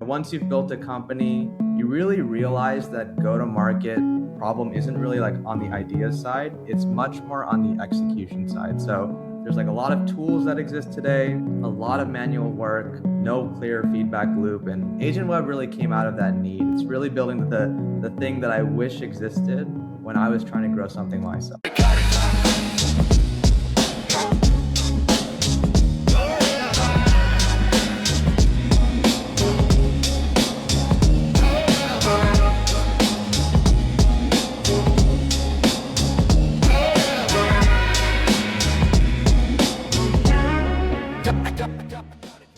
Once you've built a company, you really realize that go-to-market problem isn't really like on the idea side. It's much more on the execution side. So there's like a lot of tools that exist today, a lot of manual work, no clear feedback loop. And AgentWeb really came out of that need. It's really building the thing that I wish existed when I was trying to grow something myself.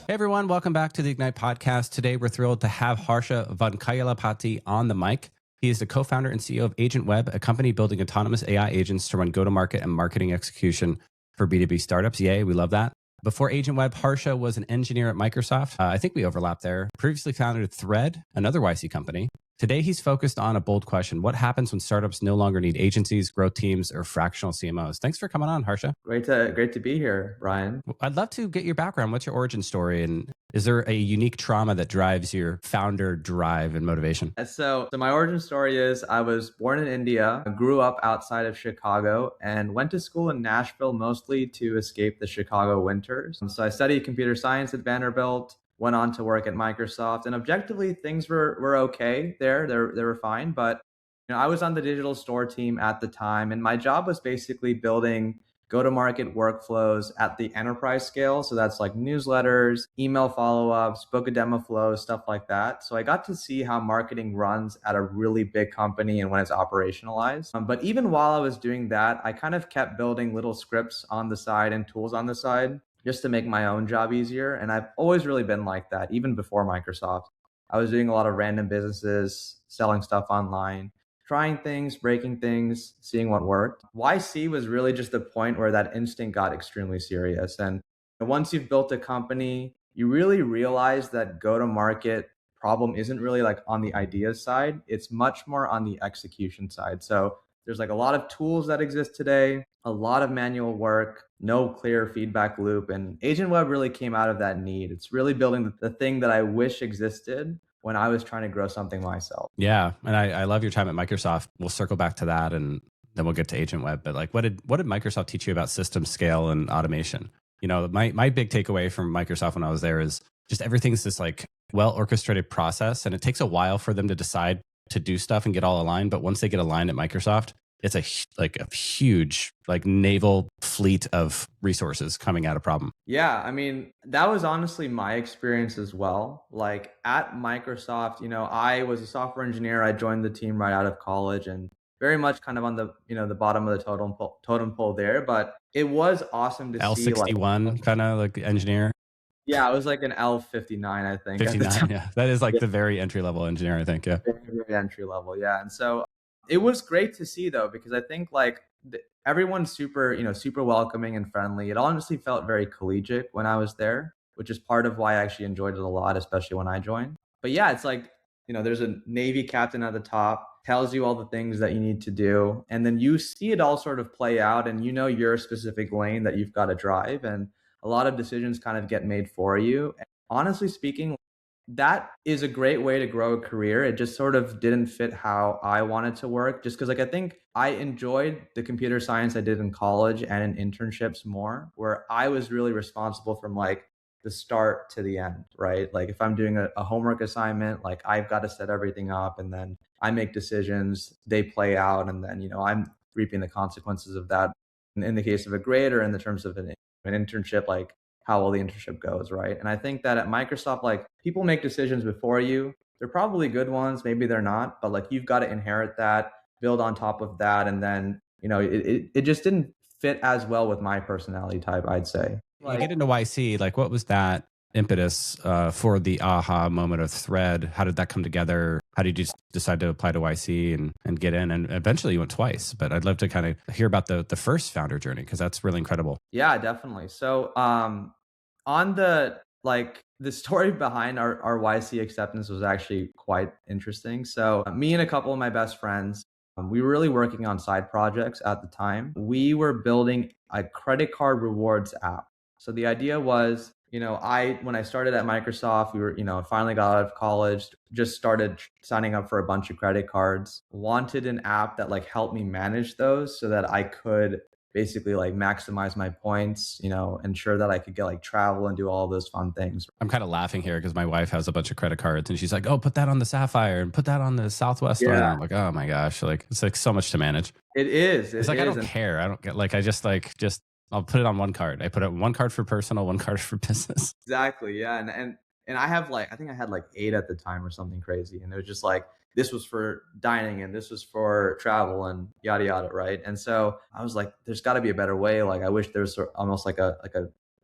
Hey everyone, welcome back to the Ignite podcast. Today we're thrilled to have Harsha Vankayalapati on the mic. He is the co-founder and CEO of AgentWeb, a company building autonomous AI agents to run go-to-market and marketing execution for B2B startups. Yay, we love that. Before AgentWeb, Harsha was an engineer at Microsoft. I think we overlap there. Previously founded Thread, another YC company. Today, he's focused on a bold question. What happens when startups no longer need agencies, growth teams, or fractional CMOs? Thanks for coming on, Harsha. Great to be here, Brian. I'd love to get your background. What's your origin story? And is there a unique trauma that drives your founder drive and motivation? So my origin story is I was born in India, grew up outside of Chicago, and went to school in Nashville mostly to escape the Chicago winters. So I studied computer science at Vanderbilt, went on to work at Microsoft, and objectively things were okay there. They were fine, but I was on the digital store team at the time, and my job was basically building go-to-market workflows at the enterprise scale. So that's like newsletters, email follow-ups, book a demo flow, stuff like that. So I got to see how marketing runs at a really big company and when it's operationalized. But even while I was doing that, I kind of kept building little scripts on the side and tools on the side just to make my own job easier. And I've always really been like that, even before Microsoft. I was doing a lot of random businesses, selling stuff online, trying things, breaking things, seeing what worked. YC was really just the point where that instinct got extremely serious. And once you've built a company, you really realize that go-to-market problem isn't really like on the idea side. It's much more on the execution side. So there's like a lot of tools that exist today, a lot of manual work, no clear feedback loop. And AgentWeb really came out of that need. It's really building the thing that I wish existed when I was trying to grow something myself. Yeah. And I love your time at Microsoft. We'll circle back to that and then we'll get to AgentWeb. But like, what did Microsoft teach you about system scale and automation? My big takeaway from Microsoft when I was there is just everything's this like well orchestrated process. And it takes a while for them to decide to do stuff and get all aligned. But once they get aligned at Microsoft, it's a huge like naval fleet of resources coming at a problem. Yeah, I mean, that was honestly my experience as well. Like at Microsoft, I was a software engineer. I joined the team right out of college and very much kind of on the, the bottom of the totem pole there. But it was awesome to see L61 kind of like engineer. Yeah, I was like an L59, I think. 59, yeah. That is like the very entry level engineer, I think. Yeah. Very entry level, yeah. And so it was great to see though, because I think like everyone's super, super welcoming and friendly. It honestly felt very collegiate when I was there, which is part of why I actually enjoyed it a lot, especially when I joined. But yeah, it's like, there's a Navy captain at the top, tells you all the things that you need to do. And then you see it all sort of play out and your specific lane that you've got to drive. And a lot of decisions kind of get made for you. And honestly speaking, that is a great way to grow a career. It just sort of didn't fit how I wanted to work, just because I think I enjoyed the computer science I did in college and in internships more, where I was really responsible from like the start to the end, right? Like if I'm doing a homework assignment, like I've got to set everything up and then I make decisions, they play out, and then, I'm reaping the consequences of that in the case of a grade or in the terms of an internship, like how well the internship goes, right? And I think that at Microsoft, like people make decisions before you. They're probably good ones, maybe they're not, but like you've got to inherit that, build on top of that, and then it just didn't fit as well with my personality type, I'd say. You get into YC, like what was that impetus for the aha moment of Thread? How did that come together? How did you decide to apply to YC and get in? And eventually you went twice, but I'd love to kind of hear about the first founder journey, because that's really incredible. Yeah, definitely. So on the story behind our YC acceptance was actually quite interesting. So me and a couple of my best friends, we were really working on side projects at the time. We were building a credit card rewards app. So the idea was When I started at Microsoft, we were, finally got out of college, just started signing up for a bunch of credit cards, wanted an app that like helped me manage those so that I could basically like maximize my points, ensure that I could get like travel and do all those fun things. I'm kind of laughing here because my wife has a bunch of credit cards and she's like, oh, put that on the Sapphire and put that on the Southwest one. And I'm like, oh my gosh, like it's like so much to manage. It is. It's like, I don't care. I don't get like, I just I'll put it on one card. I put it one card for personal, one card for business. Exactly. Yeah. And I have like, I think I had like 8 at the time or something crazy. And it was just like, this was for dining and this was for travel and yada, yada. Right. And so I was like, there's gotta be a better way. Like, I wish there's almost like a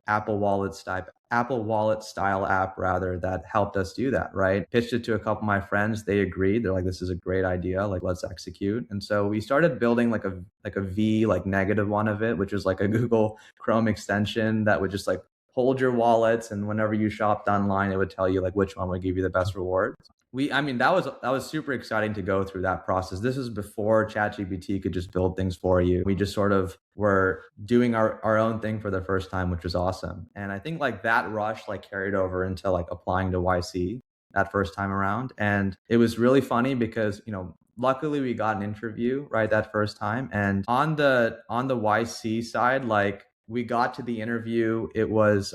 Apple Wallet style app rather that helped us do that, right? Pitched it to a couple of my friends. They agreed. They're like, this is a great idea. Like, let's execute. And so we started building like a V, like negative one of it, which is like a Google Chrome extension that would just like hold your wallets. And whenever you shopped online, it would tell you like which one would give you the best rewards. That was super exciting to go through that process. This was before ChatGPT could just build things for you. We just sort of were doing our own thing for the first time, which was awesome. And I think like that rush like carried over into like applying to YC that first time around. And it was really funny because, luckily we got an interview right that first time. And on the YC side, like we got to the interview, it was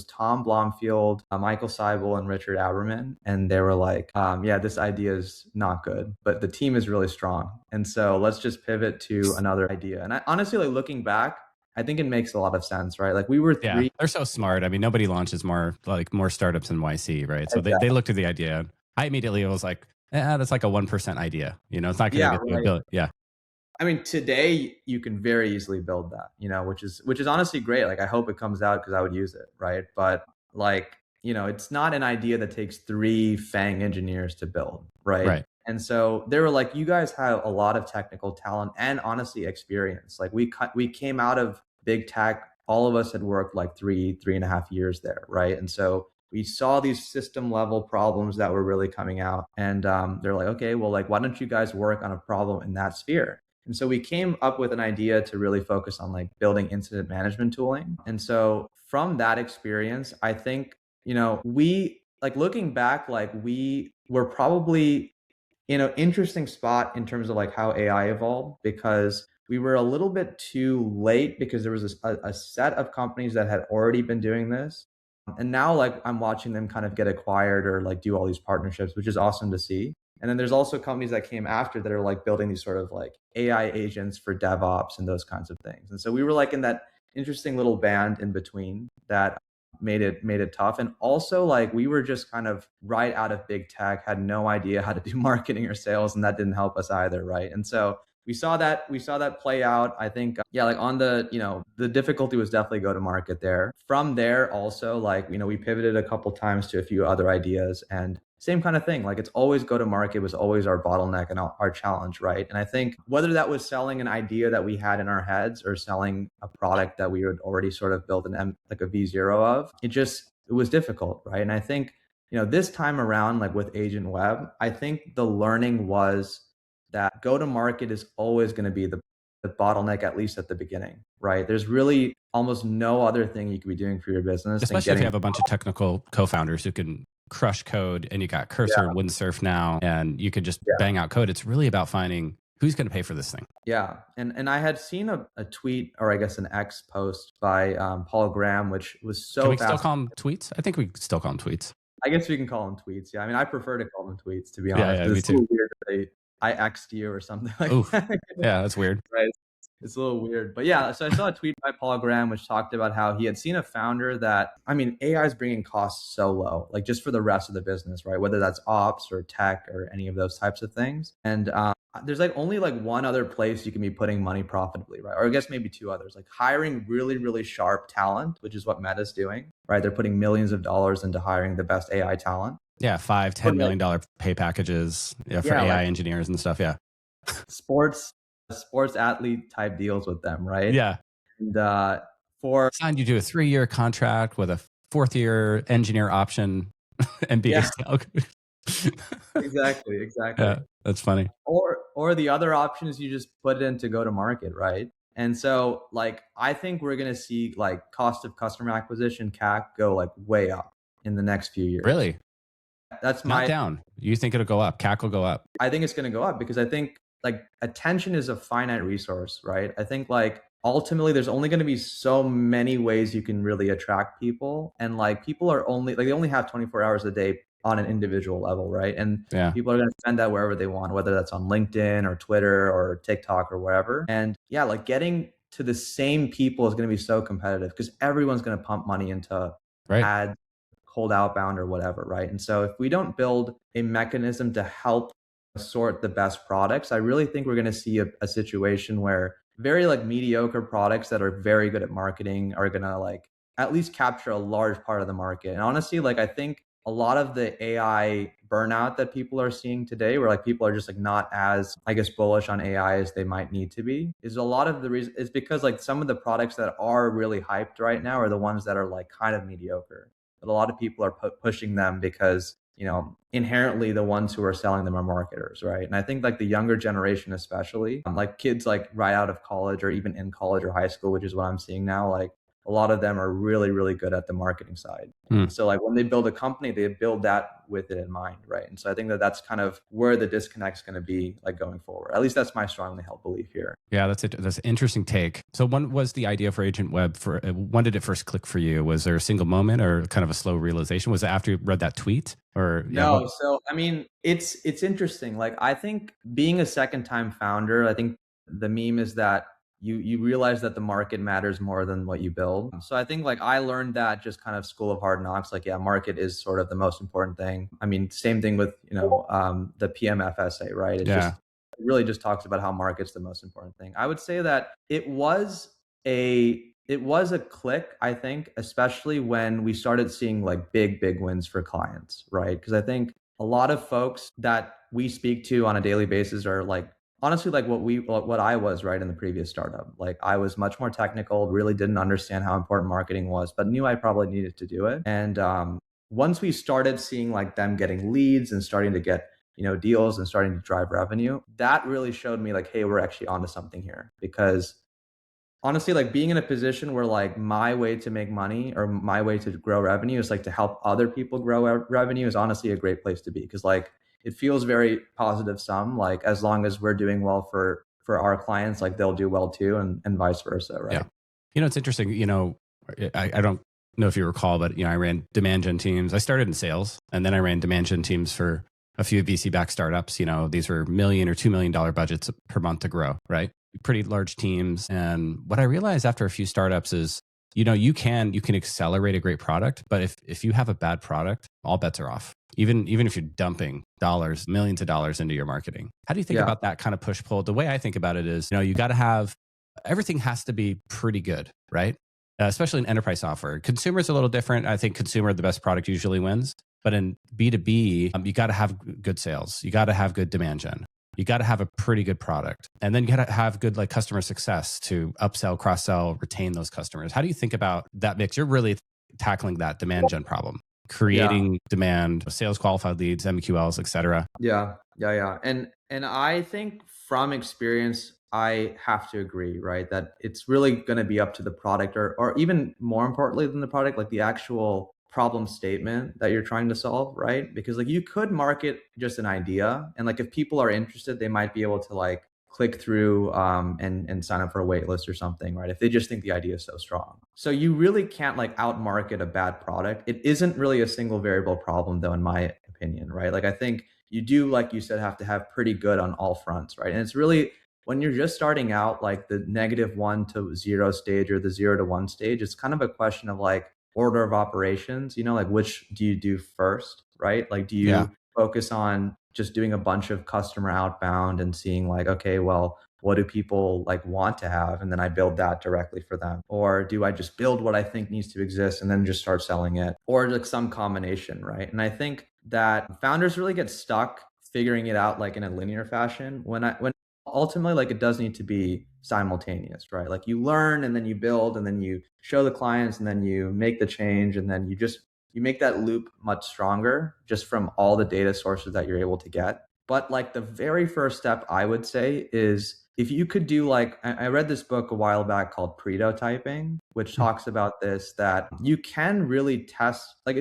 Tom Blomfield, Michael Seibel, and Richard Aberman. And they were like, yeah, this idea is not good, but the team is really strong. And so let's just pivot to another idea. And I honestly, like looking back, I think it makes a lot of sense, right? Like we were they're so smart. I mean, nobody launches more startups in YC, right? So they looked at the idea. I immediately was like, that's like a 1% idea. It's not going to get built. Yeah. I mean, today you can very easily build that, which is honestly great. Like, I hope it comes out because I would use it, right? But like, it's not an idea that takes 3 FANG engineers to build, right? Right. And so they were like, you guys have a lot of technical talent and honestly experience. Like we came out of big tech. All of us had worked like 3.5 years there, right? And so we saw these system level problems that were really coming out. And they're like, okay, well, like, why don't you guys work on a problem in that sphere? And so we came up with an idea to really focus on like building incident management tooling. And so from that experience, I think, we like looking back, like we were probably in an interesting spot in terms of like how AI evolved, because we were a little bit too late because there was a set of companies that had already been doing this. And now like I'm watching them kind of get acquired or like do all these partnerships, which is awesome to see. And then there's also companies that came after that are like building these sort of like AI agents for DevOps and those kinds of things. And so we were like in that interesting little band in between that made it tough. And also like we were just kind of right out of big tech, had no idea how to do marketing or sales, and that didn't help us either, right? And so we saw that play out. I think, like on the difficulty was definitely go to market there. From there also, like, we pivoted a couple times to a few other ideas, and same kind of thing. Like, it's always go to market was always our bottleneck and our challenge, right? And I think whether that was selling an idea that we had in our heads or selling a product that we had already sort of built like a V0 of, it was difficult, right? And I think, this time around, like with AgentWeb, I think the learning was that go to market is always going to be the bottleneck, at least at the beginning, right? There's really almost no other thing you could be doing for your business. Especially if you have a bunch of technical co-founders who can crush code, and you got Cursor and Windsurf now, and you could just bang out code. It's really about finding who's going to pay for this thing. Yeah. And I had seen a tweet, or I guess an X post by Paul Graham, which was so Can we still call them tweets? I think we still call them tweets. I guess we can call them tweets. Yeah. I mean, I prefer to call them tweets, to be honest. Yeah, me too. Weird I X'd you or something like that. Yeah, that's weird. Right. It's a little weird. But yeah, so I saw a tweet by Paul Graham, which talked about how he had seen a founder that, I mean, AI is bringing costs so low, like just for the rest of the business, right? Whether that's ops or tech or any of those types of things. And there's like only like one other place you can be putting money profitably, right? Or I guess maybe 2 others, like hiring really, really sharp talent, which is what Meta's doing, right? They're putting millions of dollars into hiring the best AI talent. Yeah, $5-10 million pay packages for AI engineers and stuff. Yeah, sports athlete type deals with them, right? Yeah, and signed you to a 3-year contract with a 4th-year engineer option, MBA style. Exactly. Yeah, that's funny. Or the other option is you just put it in to go to market, right? And so like I think we're gonna see like cost of customer acquisition CAC go like way up in the next few years. Really? That's Not my down. You think it'll go up? CAC will go up. I think it's gonna go up because I think like attention is a finite resource, right? I think like ultimately there's only gonna be so many ways you can really attract people. And like people are only like they only have 24 hours a day on an individual level, right? And Yeah. people are going to spend that wherever they want, whether that's on LinkedIn or Twitter or TikTok or wherever. And yeah, like getting to the same people is going to be so competitive because everyone's going to pump money into Right. ads, cold outbound or whatever, right? And so if we don't build a mechanism to help sort the best products, I really think we're going to see a situation where very like mediocre products that are very good at marketing are going to like at least capture a large part of the market. And honestly, like I think a lot of the AI burnout that people are seeing today, where like people are just like not as, I guess, bullish on AI as they might need to be, is a lot of the reason is because like some of the products that are really hyped right now are the ones that are like kind of mediocre. But a lot of people are pushing them because, you know, inherently the ones who are selling them are marketers, right? And I think like the younger generation, especially like kids like right out of college or even in college or high school, which is what I'm seeing now, like a lot of them are really, really good at the marketing side. So like when they build a company, they build that with it in mind, right? And so I think that that's kind of where the disconnect's going to be like going forward. At least that's my strongly held belief here. Yeah, that's it. That's an interesting take. So when was the idea for AgentWeb when did it first click for you? Was there a single moment or kind of a slow realization? Was it after you read that tweet or No, so I mean, it's interesting. Like I think being a second time founder, I think the meme is that you realize that the market matters more than what you build. So I think like I learned that just kind of school of hard knocks. Like yeah, market is sort of the most important thing. I mean, same thing with the PMF essay, right? It Yeah. just it really just talks about how market's the most important thing. I would say that it was a click, I think, especially when we started seeing like big wins for clients, right? Because I think a lot of folks that we speak to on a daily basis are like honestly like what I was, right, in the previous startup. Like I was much more technical, really didn't understand how important marketing was, but knew I probably needed to do it. And once we started seeing like them getting leads and starting to get deals and starting to drive revenue, that really showed me like, hey, we're actually onto something here. Because honestly, like being in a position where like my way to make money or my way to grow revenue is like to help other people grow revenue is honestly a great place to be. Because like it feels very positive sum, like as long as we're doing well for our clients, like they'll do well too, and vice versa, right? Yeah. It's interesting, I don't know if you recall, but I ran demand gen teams. I started in sales and then I ran demand gen teams for a few VC backed startups. These were $1 million or $2 million budgets per month to grow, right? Pretty large teams. And what I realized after a few startups is, you can accelerate a great product, but if you have a bad product, all bets are off. Even if you're dumping dollars, millions of dollars into your marketing. How do you think about that kind of push pull? The way I think about it is, you got to have everything has to be pretty good, right? Especially in enterprise software. Consumer is a little different. I think consumer, the best product usually wins. But in B2B, you got to have good sales. You got to have good demand gen. You got to have a pretty good product. And then you got to have good like customer success to upsell, cross-sell, retain those customers. How do you think about that mix? You're really tackling that demand gen problem, creating demand, sales qualified leads, MQLs, et cetera. Yeah. And I think from experience, I have to agree, right, that it's really going to be up to the product or even more importantly than the product, like the actual problem statement that you're trying to solve, right? Because like you could market just an idea and like if people are interested, they might be able to like click through and sign up for a wait list or something, right? If they just think the idea is so strong. So you really can't like outmarket a bad product. It isn't really a single variable problem though, in my opinion, right? Like I think you do, like you said, have to have pretty good on all fronts, right? And it's really when you're just starting out, like the -1 to 0 stage or the 0 to 1 stage, it's kind of a question of like order of operations, like which do you do first, right? Like do you focus on just doing a bunch of customer outbound and seeing like, okay, well, what do people like want to have? And then I build that directly for them. Or do I just build what I think needs to exist and then just start selling it? Or like some combination, right? And I think that founders really get stuck figuring it out like in a linear fashion when ultimately like it does need to be simultaneous, right? Like you learn and then you build and then you show the clients and then you make the change and then you make that loop much stronger just from all the data sources that you're able to get. But like the very first step I would say is if you could do like, I read this book a while back called Pretotyping, which talks about this, that you can really test, like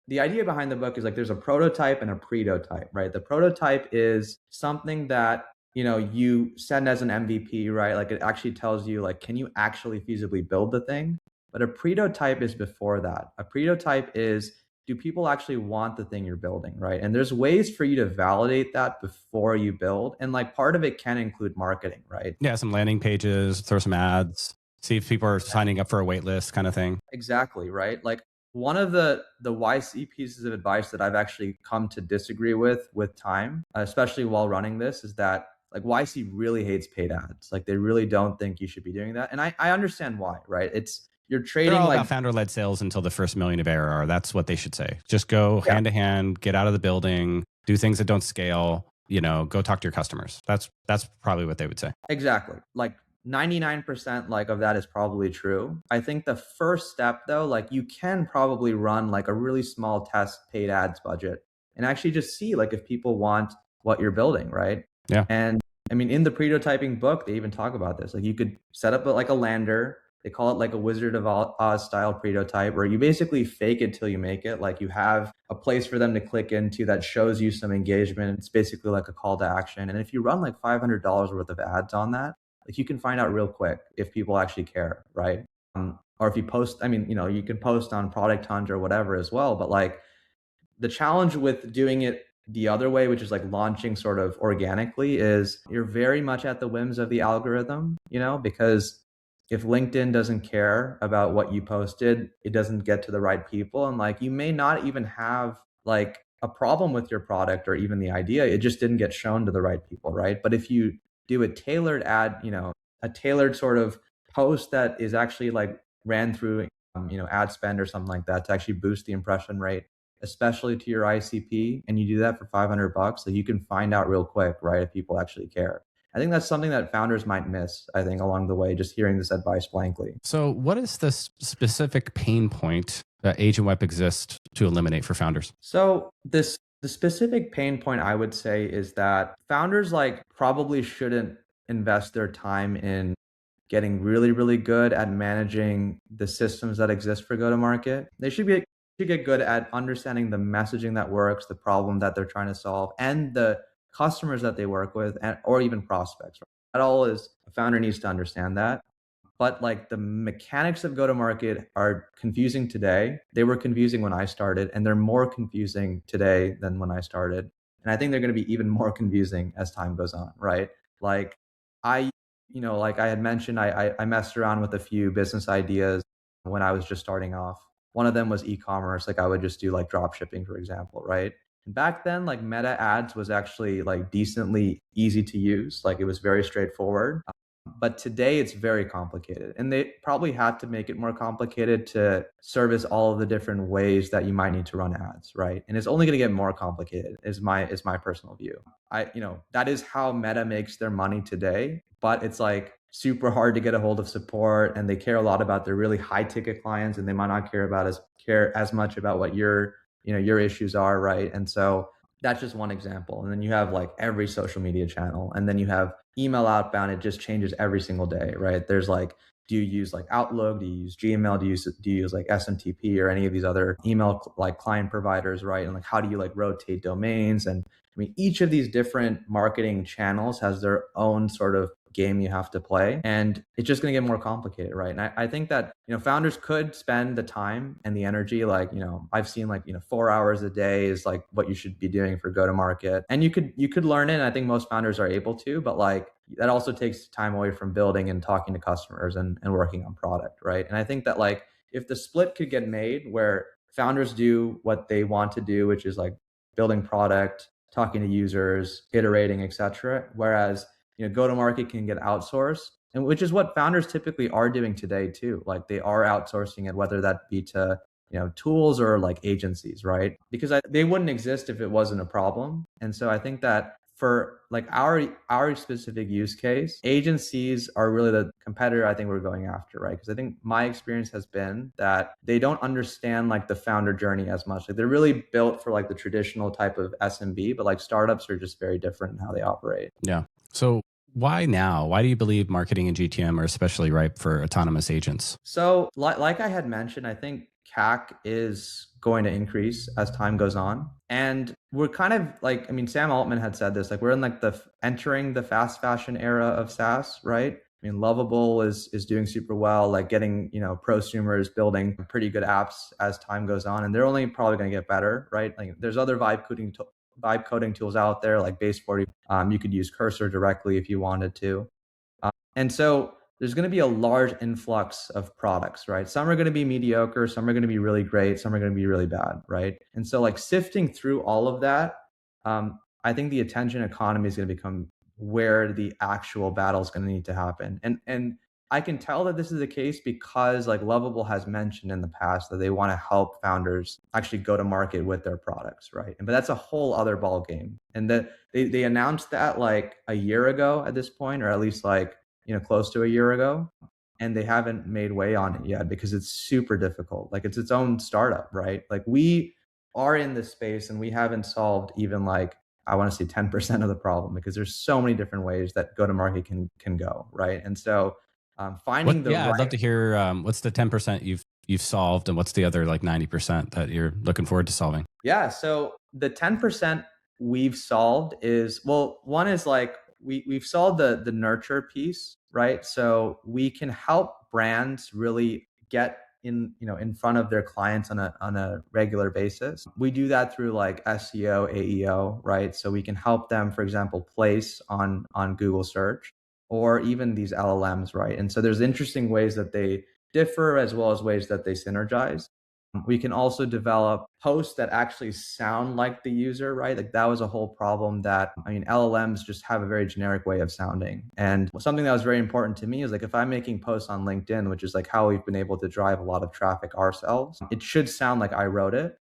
the idea behind the book is like there's a prototype and a pretotype, right? The prototype is something that, you send as an MVP, right? Like it actually tells you like, can you actually feasibly build the thing? But a pretotype is before that. A pretotype is, do people actually want the thing you're building, right? And there's ways for you to validate that before you build. And like part of it can include marketing, right? Yeah, some landing pages, throw some ads, see if people are signing up for a wait list kind of thing. Exactly, right? Like one of the YC pieces of advice that I've actually come to disagree with time, especially while running this, is that like YC really hates paid ads. Like they really don't think you should be doing that. And I understand why, right? You're They're trading all like about founder-led sales until the first million of ARR. That's what they should say. Just go hand to hand, get out of the building, do things that don't scale, go talk to your customers. That's probably what they would say. Exactly. Like 99% like of that is probably true. I think the first step though, like you can probably run like a really small test paid ads budget and actually just see like if people want what you're building, right? Yeah. And I mean, in the prototyping book, they even talk about this. Like you could set up like a lander. They call it like a Wizard of Oz style prototype, where you basically fake it till you make it. Like you have a place for them to click into that shows you some engagement. It's basically like a call to action. And if you run like $500 worth of ads on that, like you can find out real quick if people actually care, right? Or if you post, I mean, you can post on Product Hunt or whatever as well. But like the challenge with doing it the other way, which is like launching sort of organically, is you're very much at the whims of the algorithm, because if LinkedIn doesn't care about what you posted, it doesn't get to the right people. And like you may not even have like a problem with your product or even the idea. It just didn't get shown to the right people, right? But if you do a tailored ad, a tailored sort of post that is actually like ran through, ad spend or something like that to actually boost the impression rate, especially to your ICP, and you do that for $500, so you can find out real quick, right, if people actually care. I think that's something that founders might miss, I think, along the way, just hearing this advice blankly. So what is the specific pain point that AgentWeb exists to eliminate for founders? So the specific pain point I would say is that founders like probably shouldn't invest their time in getting really, really good at managing the systems that exist for go-to-market. They should get good at understanding the messaging that works, the problem that they're trying to solve, and the customers that they work with, or even prospects. Right? That all is, a founder needs to understand that. But like the mechanics of go-to-market are confusing today. They were confusing when I started, and they're more confusing today than when I started. And I think they're going to be even more confusing as time goes on, right? Like I, like I had mentioned, I messed around with a few business ideas when I was just starting off. One of them was e-commerce. Like I would just do like drop shipping, for example, right? And back then, like Meta ads was actually like decently easy to use. Like it was very straightforward. But today it's very complicated, and they probably had to make it more complicated to service all of the different ways that you might need to run ads, right? And it's only going to get more complicated is my personal view. That is how Meta makes their money today, but it's like super hard to get a hold of support, and they care a lot about their really high ticket clients, and they might not care as much about what your issues are, right? And so that's just one example. And then you have like every social media channel, and then you have email outbound. It just changes every single day, right? There's like, do you use like Outlook? Do you use Gmail? Do you use like SMTP or any of these other email like client providers, right? And like, how do you like rotate domains? And I mean, each of these different marketing channels has their own sort of game you have to play, and it's just going to get more complicated, right? And I think that founders could spend the time and the energy, like I've seen like 4 hours a day is like what you should be doing for go to market, and you could learn it, and I think most founders are able to, but like that also takes time away from building and talking to customers and working on product, right? And I think that like if the split could get made where founders do what they want to do, which is like building product, talking to users, iterating, etc., whereas go to market can get outsourced, and which is what founders typically are doing today too. Like they are outsourcing it, whether that be to tools or like agencies, right? Because they wouldn't exist if it wasn't a problem. And so I think that for like our specific use case, agencies are really the competitor I think we're going after, right? Because I think my experience has been that they don't understand like the founder journey as much. Like they're really built for like the traditional type of SMB, but like startups are just very different in how they operate. Yeah. So Why now? Why do you believe marketing and GTM are especially ripe for autonomous agents? So, like I had mentioned, I think CAC is going to increase as time goes on. And we're kind of like, I mean, Sam Altman had said this, like we're in like entering the fast fashion era of SaaS, right? I mean, Lovable is doing super well, like getting, prosumers building pretty good apps as time goes on, and they're only probably going to get better, right? Like there's other vibe coding tools out there like Base 40. You could use Cursor directly if you wanted to. And so there's going to be a large influx of products, right? Some are going to be mediocre, some are going to be really great, some are going to be really bad, right? And so like sifting through all of that, I think the attention economy is going to become where the actual battle is going to need to happen. And I can tell that this is the case because like Lovable has mentioned in the past that they want to help founders actually go to market with their products, right? But that's a whole other ball game. And that they announced that like a year ago at this point, or at least like close to a year ago, and they haven't made way on it yet because it's super difficult. Like it's its own startup, right? Like we are in this space and we haven't solved even like, I want to say 10% of the problem because there's so many different ways that go to market can go, right? And so finding the I'd love right. to hear what's the 10% you've solved, and what's the other like 90% that you're looking forward to solving? Yeah. So the 10% we've solved is, well, one is like we've solved the nurture piece, right? So we can help brands really get in front of their clients on a regular basis. We do that through like SEO, AEO, right? So we can help them, for example, place on Google search or even these LLMs, right? And so there's interesting ways that they differ as well as ways that they synergize. We can also develop posts that actually sound like the user, right? Like that was a whole problem that, I mean, LLMs just have a very generic way of sounding. And something that was very important to me is like if I'm making posts on LinkedIn, which is like how we've been able to drive a lot of traffic ourselves, it should sound like I wrote it,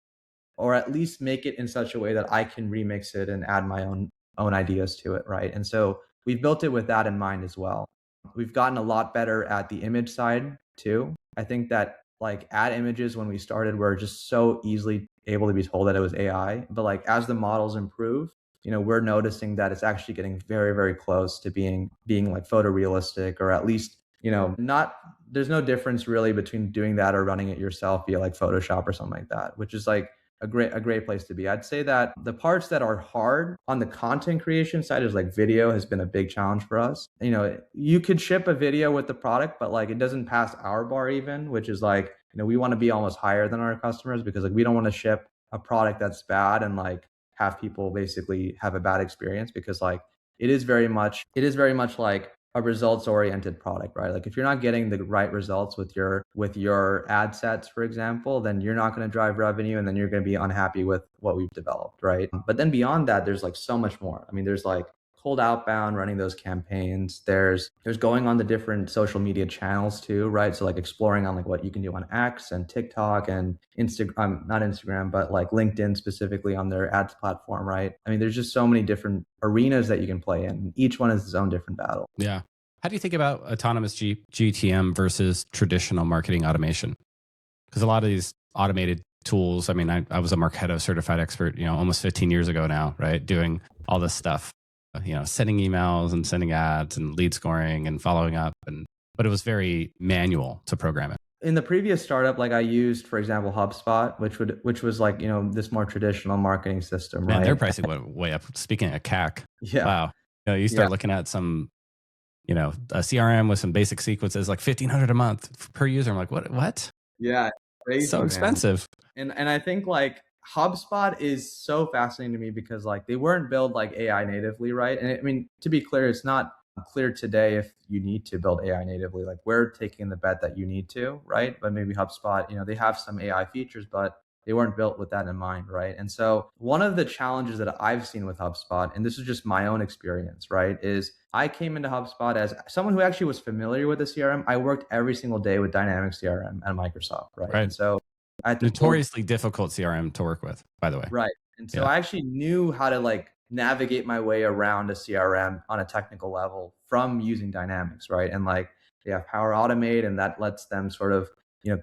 or at least make it in such a way that I can remix it and add my own ideas to it, right? And so we've built it with that in mind as well. We've gotten a lot better at the image side too. I think that like ad images when we started were just so easily able to be told that it was AI. But like as the models improve, we're noticing that it's actually getting very, very close to being like photorealistic, or at least, not, there's no difference really between doing that or running it yourself via like Photoshop or something like that, which is like a great place to be. I'd say that the parts that are hard on the content creation side is like video has been a big challenge for us. You could ship a video with the product, but like it doesn't pass our bar even, which is like, we want to be almost higher than our customers because like we don't want to ship a product that's bad and like have people basically have a bad experience, because like it is very much like a results oriented product, right? Like if you're not getting the right results with your ad sets, for example, then you're not going to drive revenue, and then you're going to be unhappy with what we've developed, right? But then beyond that, there's like so much more. I mean, there's like cold outbound, running those campaigns. There's going on the different social media channels too, right? So like exploring on like what you can do on X and TikTok and Instagram, not Instagram, but like LinkedIn specifically on their ads platform, right? I mean, there's just so many different arenas that you can play in. Each one is its own different battle. Yeah. How do you think about autonomous GTM versus traditional marketing automation? Because a lot of these automated tools, I mean, I was a Marketo certified expert, almost 15 years ago now, right? Doing all this stuff, sending emails and sending ads and lead scoring and following up. But it was very manual to program it. In the previous startup, like I used, for example, HubSpot, which was like, this more traditional marketing system, Man, right? their pricing went way up. Speaking of CAC, Yeah. wow. You start looking at some, a CRM with some basic sequences, like $1,500 a month per user. I'm like, what? Yeah. Crazy, so expensive. Man. And I think like HubSpot is so fascinating to me because like they weren't built like AI natively, right? And I mean, to be clear, it's not clear today if you need to build AI natively. Like we're taking the bet that you need to, right? But maybe HubSpot, they have some AI features, but they weren't built with that in mind, right? And so one of the challenges that I've seen with HubSpot, and this is just my own experience, right, is I came into HubSpot as someone who actually was familiar with the CRM. I worked every single day with Dynamics CRM at Microsoft, right? And so I had to notoriously difficult CRM to work with, by the way. Right. And so I actually knew how to like navigate my way around a CRM on a technical level from using Dynamics, right? And like they have Power Automate, and that lets them sort of,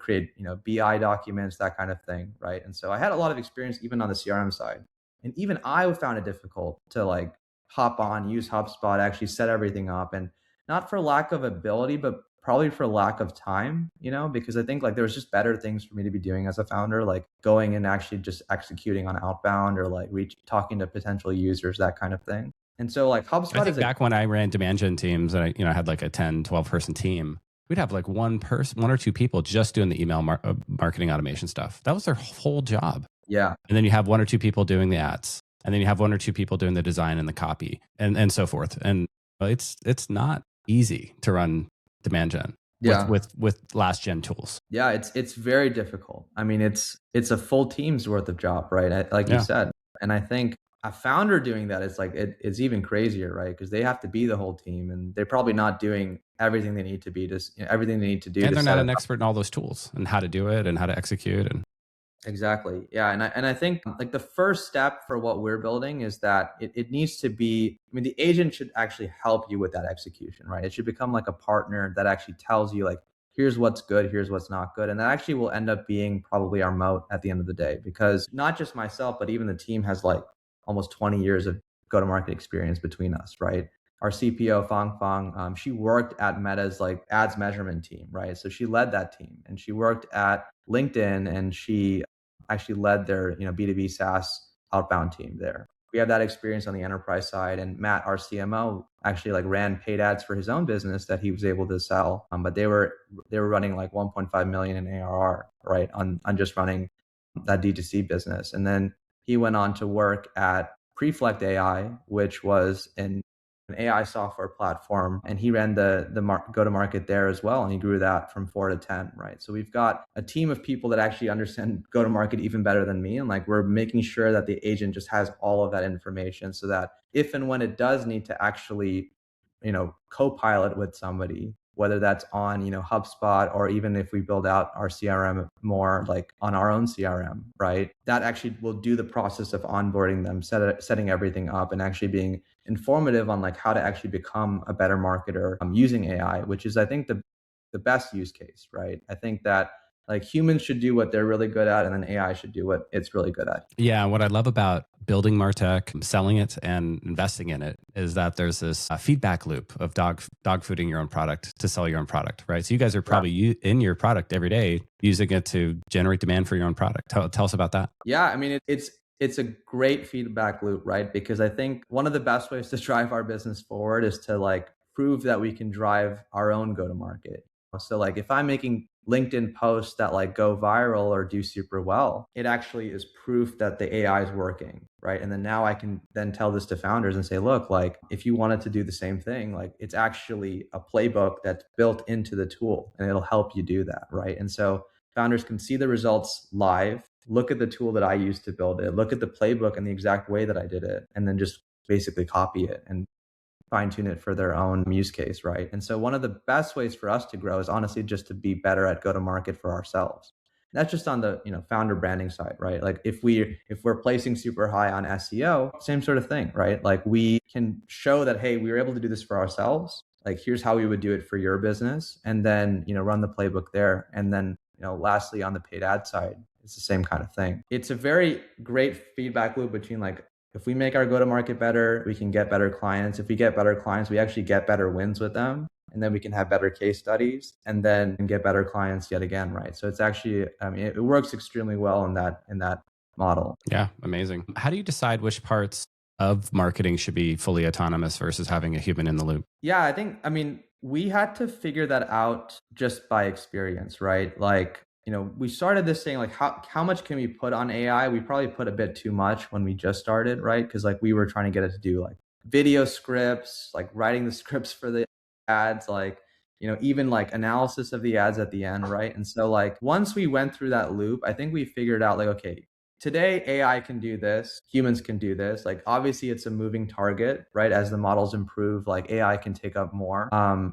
create, BI documents, that kind of thing, right? And so I had a lot of experience even on the CRM side. And even I found it difficult to like hop on, use HubSpot, actually set everything up, and not for lack of ability, but probably for lack of time, because I think like there was just better things for me to be doing as a founder, like going and actually just executing on outbound or like talking to potential users, that kind of thing. And so like I HubSpot think back when I ran demand gen teams and I had like a 10, 12 person team, we'd have like one or two people just doing the email marketing automation stuff. That was their whole job. Yeah. And then you have one or two people doing the ads. And then you have one or two people doing the design and the copy and so forth. And it's not easy to run demand gen with last gen tools. Yeah, it's very difficult. I mean, it's a full team's worth of job, right? Like you said. And I think a founder doing that is like it's even crazier, right? Because they have to be the whole team, and they're probably not doing everything they need to be, just everything they need to do. And they're not an expert in all those tools and how to do it and how to execute. And exactly, yeah. And I think like the first step for what we're building is that it needs to be. I mean, the agent should actually help you with that execution, right? It should become like a partner that actually tells you like, here's what's good, here's what's not good. And that actually will end up being probably our moat at the end of the day, because not just myself, but even the team has like almost 20 years of go-to-market experience between us, right? Our CPO, Fang, she worked at Meta's like ads measurement team, right? So she led that team, and she worked at LinkedIn, and she actually led their B2B SaaS outbound team there. We have that experience on the enterprise side, and Matt, our CMO, actually like ran paid ads for his own business that he was able to sell. But they were running like 1.5 million in ARR, right, on just running that D2C business. And then he went on to work at Preflect AI, which was an AI software platform, and he ran the go-to-market there as well, and he grew that from 4 to 10, right? So we've got a team of people that actually understand go-to-market even better than me, and like we're making sure that the agent just has all of that information, so that if and when it does need to actually co-pilot with somebody, whether that's on HubSpot, or even if we build out our CRM more like on our own CRM, right? That actually will do the process of onboarding them, setting everything up, and actually being informative on like how to actually become a better marketer using AI, which is I think the best use case, right? I think that like humans should do what they're really good at, and then AI should do what it's really good at. Yeah, what I love about building MarTech, selling it, and investing in it is that there's this feedback loop of dog fooding your own product to sell your own product, right? So you guys are probably in your product every day, using it to generate demand for your own product. Tell us about that. Yeah, I mean, it's a great feedback loop, right? Because I think one of the best ways to drive our business forward is to like prove that we can drive our own go-to-market. So like if I'm making LinkedIn posts that like go viral or do super well, it actually is proof that the AI is working, right? And then now I can then tell this to founders and say, look, like if you wanted to do the same thing, like it's actually a playbook that's built into the tool, and it'll help you do that, right? And so founders can see the results live, look at the tool that I used to build it, look at the playbook and the exact way that I did it, and then just basically copy it and fine tune it for their own use case, right? And so one of the best ways for us to grow is honestly just to be better at go to market for ourselves. That's just on the founder branding side, right? Like if we're placing super high on SEO, same sort of thing, right? Like we can show that, hey, we were able to do this for ourselves. Like here's how we would do it for your business, and then run the playbook there. And then lastly, on the paid ad side, it's the same kind of thing. It's a very great feedback loop between like, if we make our go-to-market better, we can get better clients. If we get better clients, we actually get better wins with them. And then we can have better case studies and then get better clients yet again, right? So it's actually, I mean, it works extremely well in that model. Yeah, amazing. How do you decide which parts of marketing should be fully autonomous versus having a human in the loop? Yeah, I mean, we had to figure that out just by experience, right? Like, we started this saying like, how much can we put on AI? We probably put a bit too much when we just started, right? Because like we were trying to get it to do like video scripts, like writing the scripts for the ads, like, even like analysis of the ads at the end, right? And so like once we went through that loop, I think we figured out like, okay, today AI can do this, humans can do this. Like obviously it's a moving target, right? As the models improve, like AI can take up more,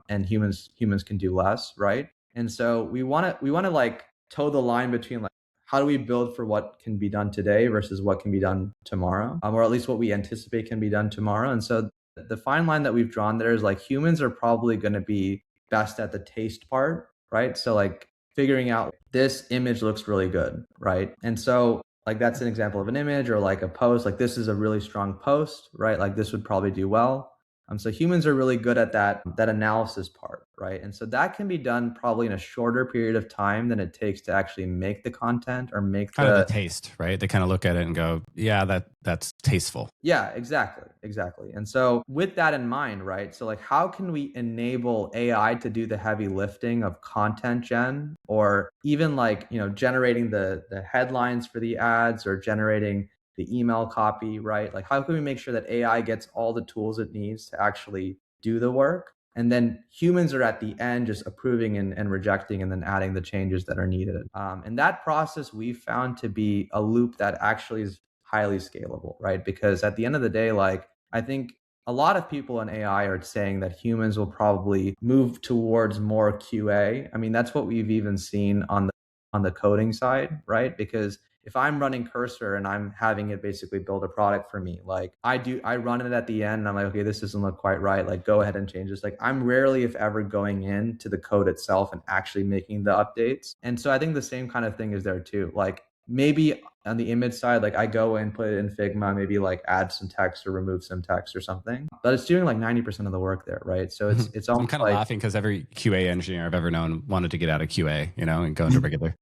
and humans can do less, right? And so we want to like toe the line between like how do we build for what can be done today versus what can be done tomorrow, or at least what we anticipate can be done tomorrow. And so the fine line that we've drawn there is like humans are probably going to be best at the taste part, right? So like figuring out this image looks really good, right? And so like that's an example of an image or like a post, like this is a really strong post, right? Like this would probably do well. So humans are really good at that analysis part, right? And so that can be done probably in a shorter period of time than it takes to actually make the content or make Kind of the taste, right? They kind of look at it and go, yeah, that's tasteful. Yeah, exactly. And so with that in mind, right? So like how can we enable AI to do the heavy lifting of content gen or even like, generating the headlines for the ads or generating the email copy, right? Like how can we make sure that AI gets all the tools it needs to actually do the work? And then humans are at the end just approving and rejecting and then adding the changes that are needed. And that process we found to be a loop that actually is highly scalable, right? Because at the end of the day, like I think a lot of people in AI are saying that humans will probably move towards more QA. I mean, that's what we've even seen on the coding side, right? Because if I'm running Cursor and I'm having it basically build a product for me, like I run it at the end and I'm like, okay, this doesn't look quite right. Like go ahead and change this. Like I'm rarely, if ever, going into the code itself and actually making the updates. And so I think the same kind of thing is there too. Like maybe on the image side, like I go and put it in Figma, maybe like add some text or remove some text or something, but it's doing like 90% of the work there, right? So it's almost I'm kind of like, laughing because every QA engineer I've ever known wanted to get out of QA, and go into regular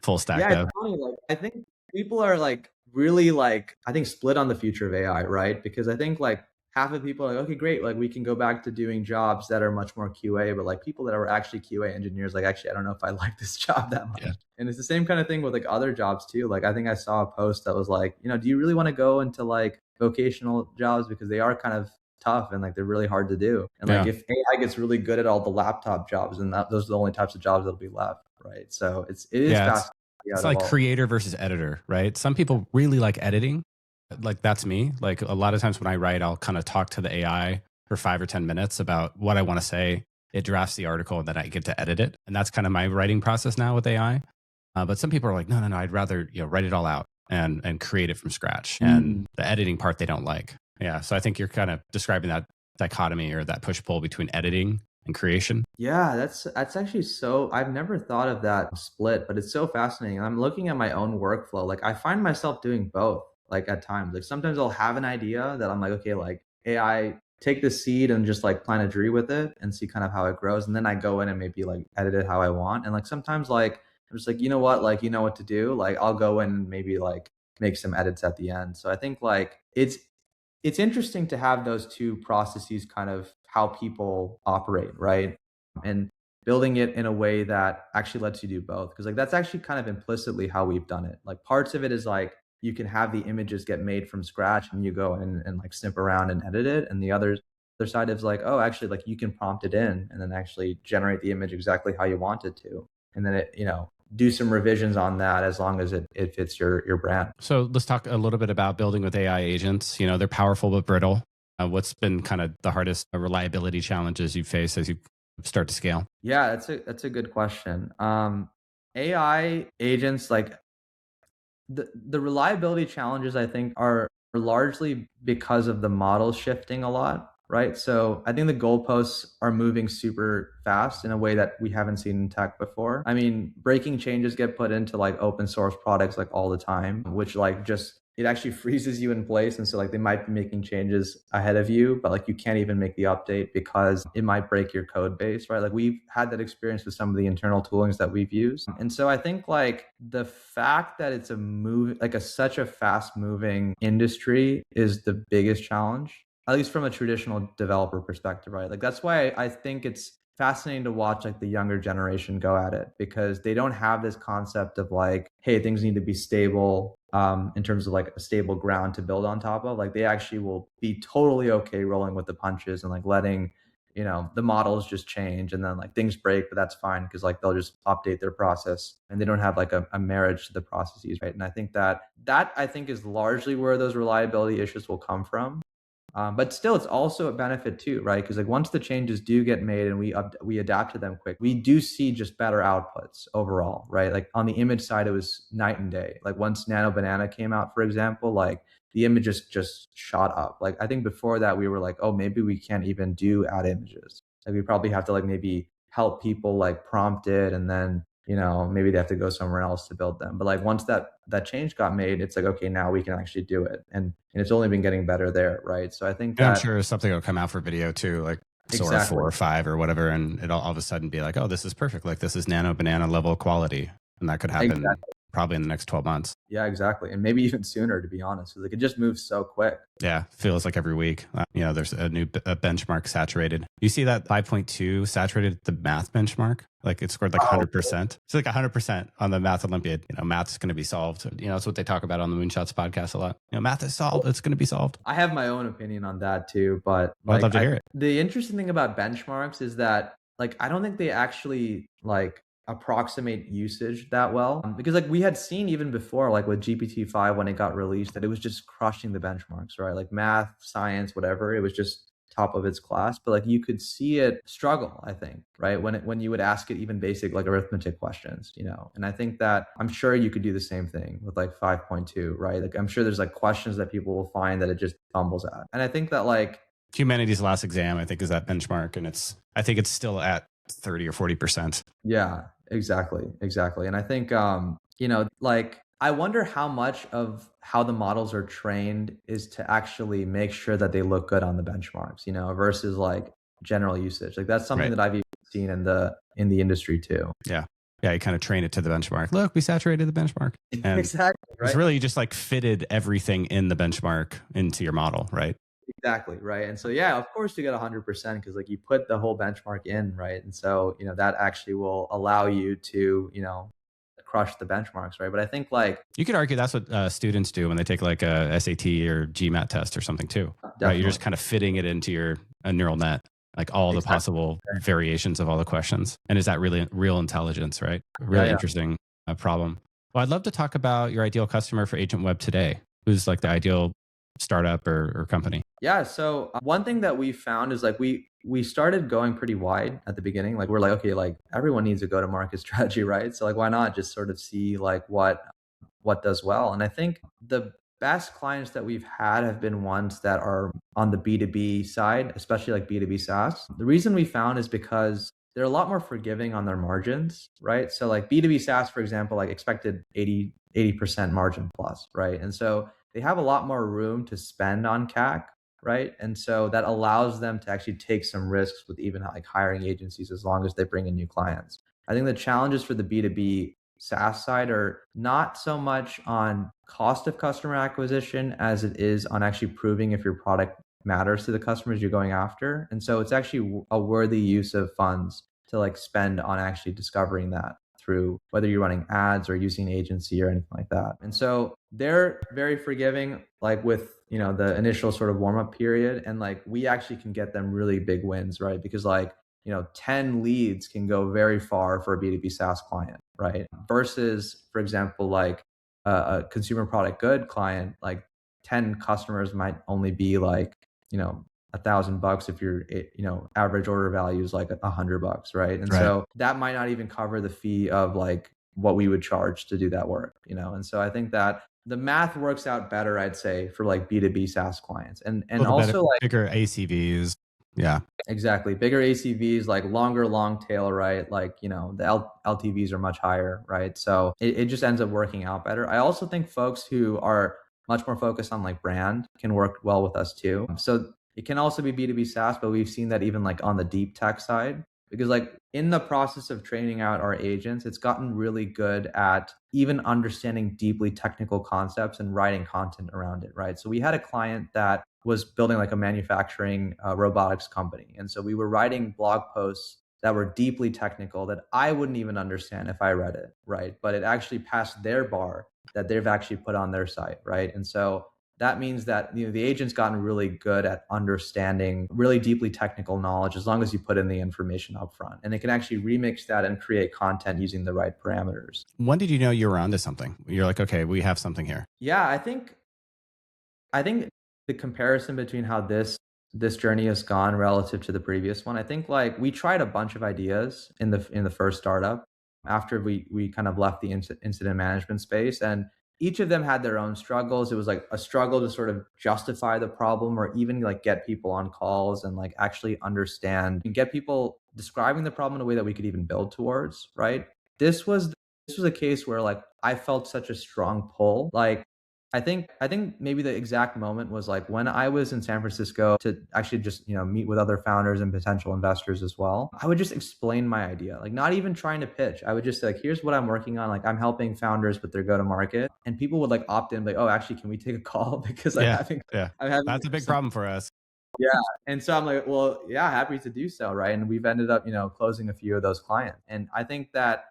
full stack yeah, it's dev. funny. Like I think people are like really like I think split on the future of AI, right? Because I think like half of people are like, okay, great, like we can go back to doing jobs that are much more QA, but like people that are actually QA engineers, like actually I don't know if I like this job that much. Yeah. And it's the same kind of thing with like other jobs too. Like I think I saw a post that was like, do you really want to go into like vocational jobs because they are kind of tough and like they're really hard to do. And like Yeah. if AI gets really good at all the laptop jobs, and those are the only types of jobs that'll be left, right? So it is Yeah, fast. it's like creator versus editor, right? Some people really like editing. Like that's me. Like a lot of times when I write, I'll kind of talk to the AI for 5 or 10 minutes about what I want to say. It drafts the article and then I get to edit it. And that's kind of my writing process now with AI. But some people are like, no, I'd rather write it all out and create it from scratch. And the editing part they don't like. Yeah. So I think you're kind of describing that dichotomy or that push pull between editing and creation. Yeah, that's actually so I've never thought of that split, but it's so fascinating. I'm looking at my own workflow. Like I find myself doing both, like at times. Like sometimes I'll have an idea that I'm like, okay, like AI, take the seed and just like plant a tree with it and see kind of how it grows. And then I go in and maybe like edit it how I want. And like sometimes like I'm just like, you know what, like you know what to do. Like I'll go in and maybe like make some edits at the end. So I think like it's interesting to have those two processes kind of how people operate, right? And building it in a way that actually lets you do both. Because like that's actually kind of implicitly how we've done it. Like parts of it is like you can have the images get made from scratch and you go in and like snip around and edit it. And the other side is like, oh, actually like you can prompt it in and then actually generate the image exactly how you want it to. And then it, do some revisions on that as long as it fits your brand. So let's talk a little bit about building with AI agents. They're powerful but brittle. What's been kind of the hardest reliability challenges you face as you start to scale? Yeah, that's a good question. AI agents, like the reliability challenges I think are largely because of the model shifting a lot, right? So I think the goalposts are moving super fast in a way that we haven't seen in tech before. I mean, breaking changes get put into like open source products like all the time, which like just it actually freezes you in place. And so like they might be making changes ahead of you, but like you can't even make the update because it might break your code base, right? Like we've had that experience with some of the internal toolings that we've used. And so I think like the fact that it's such a fast moving industry is the biggest challenge, at least from a traditional developer perspective, right? Like that's why I think it's fascinating to watch like the younger generation go at it because they don't have this concept of like, hey, things need to be stable in terms of like a stable ground to build on top of. Like they actually will be totally okay rolling with the punches and like letting the models just change and then like things break, but that's fine because like they'll just update their process and they don't have like a marriage to the processes, right? And I think that I think is largely where those reliability issues will come from. But still, it's also a benefit too, right? Because like once the changes do get made and we adapt to them quick, we do see just better outputs overall, right? Like on the image side, it was night and day. Like once Nano Banana came out, for example, like the images just shot up. Like I think before that, we were like, oh, maybe we can't even do ad images. Like we probably have to like maybe help people like prompt it and then maybe they have to go somewhere else to build them. But like once that change got made, it's like, okay, now we can actually do it. And it's only been getting better there, right? So I think And I'm that sure something will come out for video too, like Sora exactly. 4 or 5 or whatever, and it'll all of a sudden be like, oh, this is perfect. Like this is nano banana level quality. And that could happen Exactly. probably in the next 12 months. Yeah, exactly. And maybe even sooner, to be honest, because like it just moves so quick. Yeah, feels like every week. There's a new benchmark saturated. You see that 5.2 saturated the math benchmark? Like it scored like 100%. It's like 100% on the math Olympiad. Math's going to be solved. That's what they talk about on the Moonshots podcast a lot. Math is solved. It's going to be solved. I have my own opinion on that too, but I'd love to hear it. The interesting thing about benchmarks is that like I don't think they actually like approximate usage that well, because like we had seen even before, like with GPT-5 when it got released, that it was just crushing the benchmarks, right? Like math, science, whatever, it was just top of its class. But like you could see it struggle, I think, right? When you would ask it even basic like arithmetic questions, and I think that I'm sure you could do the same thing with like 5.2, right? Like I'm sure there's like questions that people will find that it just fumbles at. And I think that like humanity's last exam, I think, is that benchmark, and I think it's still at 30 or 40%. Yeah, exactly. And I think like I wonder how much of how the models are trained is to actually make sure that they look good on the benchmarks, versus like general usage. Like that's something Right. that I've even seen in the industry too. Yeah, you kind of train it to the benchmark. Look, we saturated the benchmark. And exactly. Right. It's really just like fitted everything in the benchmark into your model, right? Exactly. Right. And so, yeah, of course you get 100% because like you put the whole benchmark in, right? And so, that actually will allow you to, crush the benchmarks, right? But I think like you could argue that's what students do when they take like a SAT or GMAT test or something too, definitely. right? You're just kind of fitting it into a neural net, like all the possible variations of all the questions. And is that really real intelligence, right? Really interesting problem. Well, I'd love to talk about your ideal customer for AgentWeb today. Who's like the ideal startup or company? Yeah. So one thing that we found is like we started going pretty wide at the beginning. Like we're like, okay, like everyone needs a go-to-market strategy, right? So like why not just sort of see like what does well? And I think the best clients that we've had have been ones that are on the B2B side, especially like B2B SaaS. The reason we found is because they're a lot more forgiving on their margins, right? So like B2B SaaS, for example, like expected 80% margin plus, right? And so they have a lot more room to spend on CAC, right? And so that allows them to actually take some risks with even like hiring agencies as long as they bring in new clients. I think the challenges for the B2B SaaS side are not so much on cost of customer acquisition as it is on actually proving if your product matters to the customers you're going after. And so it's actually a worthy use of funds to like spend on actually discovering that through whether you're running ads or using an agency or anything like that. And so they're very forgiving, like with, the initial sort of warm up period. And like, we actually can get them really big wins, right? Because like, 10 leads can go very far for a B2B SaaS client, right? Versus, for example, like a consumer product good client, like 10 customers might only be like, $1,000 if your, average order value is like $100, right? And so that might not even cover the fee of like what we would charge to do that work, And so I think that the math works out better, I'd say, for like B2B SaaS clients, and also like bigger ACVs. Yeah, exactly. Bigger ACVs, like longer long tail, right? Like, the LTVs are much higher, right? So it just ends up working out better. I also think folks who are much more focused on like brand can work well with us too. So it can also be B2B SaaS, but we've seen that even like on the deep tech side, because like in the process of training out our agents, it's gotten really good at even understanding deeply technical concepts and writing content around it, right? So we had a client that was building like a manufacturing robotics company. And so we were writing blog posts that were deeply technical that I wouldn't even understand if I read it, right? But it actually passed their bar that they've actually put on their site, right? And so that means that the agent's gotten really good at understanding really deeply technical knowledge as long as you put in the information up front. And it can actually remix that and create content using the right parameters. When did you know you were onto something? You're like, okay, we have something here. Yeah, I think the comparison between how this journey has gone relative to the previous one, I think like we tried a bunch of ideas in the first startup after we kind of left the incident management space, and each of them had their own struggles. It was like a struggle to sort of justify the problem or even like get people on calls and like actually understand and get people describing the problem in a way that we could even build towards, right? this was a case where like I felt such a strong pull. Like I think maybe the exact moment was like when I was in San Francisco to actually just, meet with other founders and potential investors as well. I would just explain my idea, like not even trying to pitch. I would just say, like, here's what I'm working on. Like I'm helping founders with their go to market, and people would like opt in, like, oh, actually, can we take a call because Yeah. Yeah. I'm having That's a big some. problem for us. Yeah. And so I'm like, well, yeah, happy to do so. Right. And we've ended up, closing a few of those clients. And I think that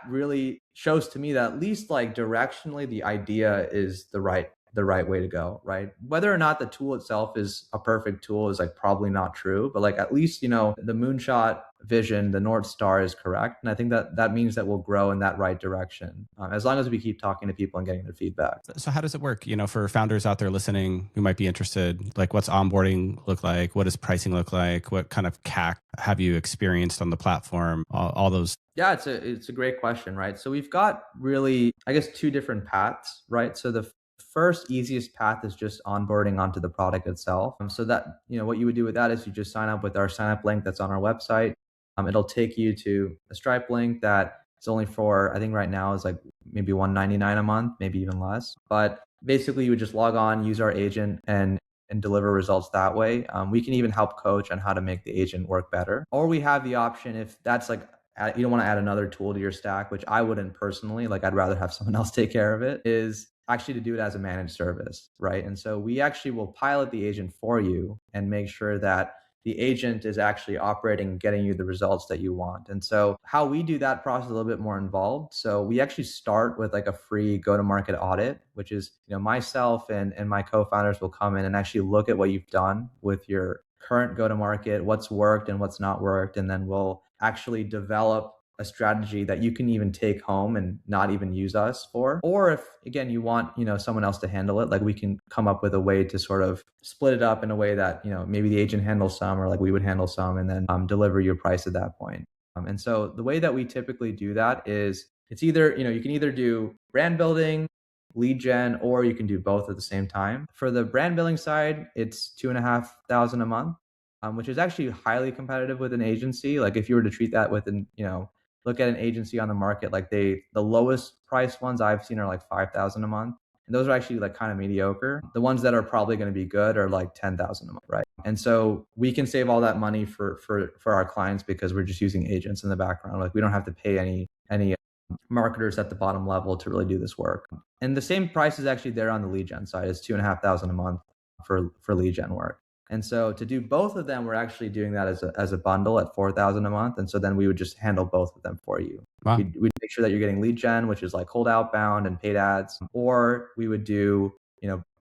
really shows to me that at least like directionally, the idea is the right way to go. Right. Whether or not the tool itself is a perfect tool is like probably not true, but like at least, the moonshot vision, the North Star is correct. And I think that means that we'll grow in that right direction as long as we keep talking to people and getting their feedback. So how does it work? For founders out there listening who might be interested, like what's onboarding look like? What does pricing look like? What kind of CAC have you experienced on the platform? All those. Yeah, it's a great question, right? So we've got really, I guess, two different paths, right? So the first easiest path is just onboarding onto the product itself. So that, what you would do with that is you just sign up with our sign up link that's on our website. It'll take you to a Stripe link that is only for, I think right now is like maybe $199 a month, maybe even less. But basically you would just log on, use our agent and deliver results that way. We can even help coach on how to make the agent work better. Or we have the option, if that's like you don't want to add another tool to your stack, which I wouldn't personally, like I'd rather have someone else take care of it, is actually to do it as a managed service, right? And so we actually will pilot the agent for you and make sure that the agent is actually operating and getting you the results that you want. And so how we do that process is a little bit more involved. So we actually start with like a free go-to-market audit, which is, myself and my co-founders will come in and actually look at what you've done with your current go-to-market, what's worked and what's not worked. And then we'll actually develop a strategy that you can even take home and not even use us for. Or if again you want, someone else to handle it, like we can come up with a way to sort of split it up in a way that, maybe the agent handles some or like we would handle some and then deliver your price at that point. And so the way that we typically do that is it's either, you can either do brand building, lead gen, or you can do both at the same time. For the brand building side, it's $2,500 a month, which is actually highly competitive with an agency. Like if you were to treat that with look at an agency on the market, like the lowest price ones I've seen are like 5,000 a month. And those are actually like kind of mediocre. The ones that are probably going to be good are like 10,000 a month, right? And so we can save all that money for our clients because we're just using agents in the background. Like we don't have to pay any marketers at the bottom level to really do this work. And the same price is actually there on the lead gen side. It's $2,500 a month for lead gen work. And so to do both of them, we're actually doing that as a bundle at $4,000 a month. And so then we would just handle both of them for you. Wow. We'd make sure that you're getting lead gen, which is like cold outbound and paid ads, or we would do,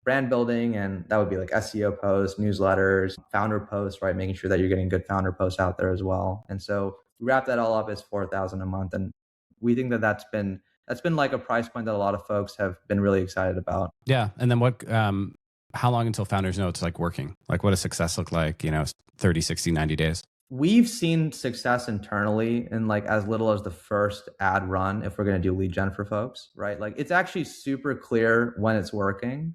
brand building, and that would be like SEO posts, newsletters, founder posts, right? Making sure that you're getting good founder posts out there as well. And so we wrap that all up as $4,000 a month. And we think that that's been like a price point that a lot of folks have been really excited about. Yeah. And then how long until founders know it's like working? Like what does success look like, 30, 60, 90 days? We've seen success internally in like as little as the first ad run if we're going to do lead gen for folks, right? Like it's actually super clear when it's working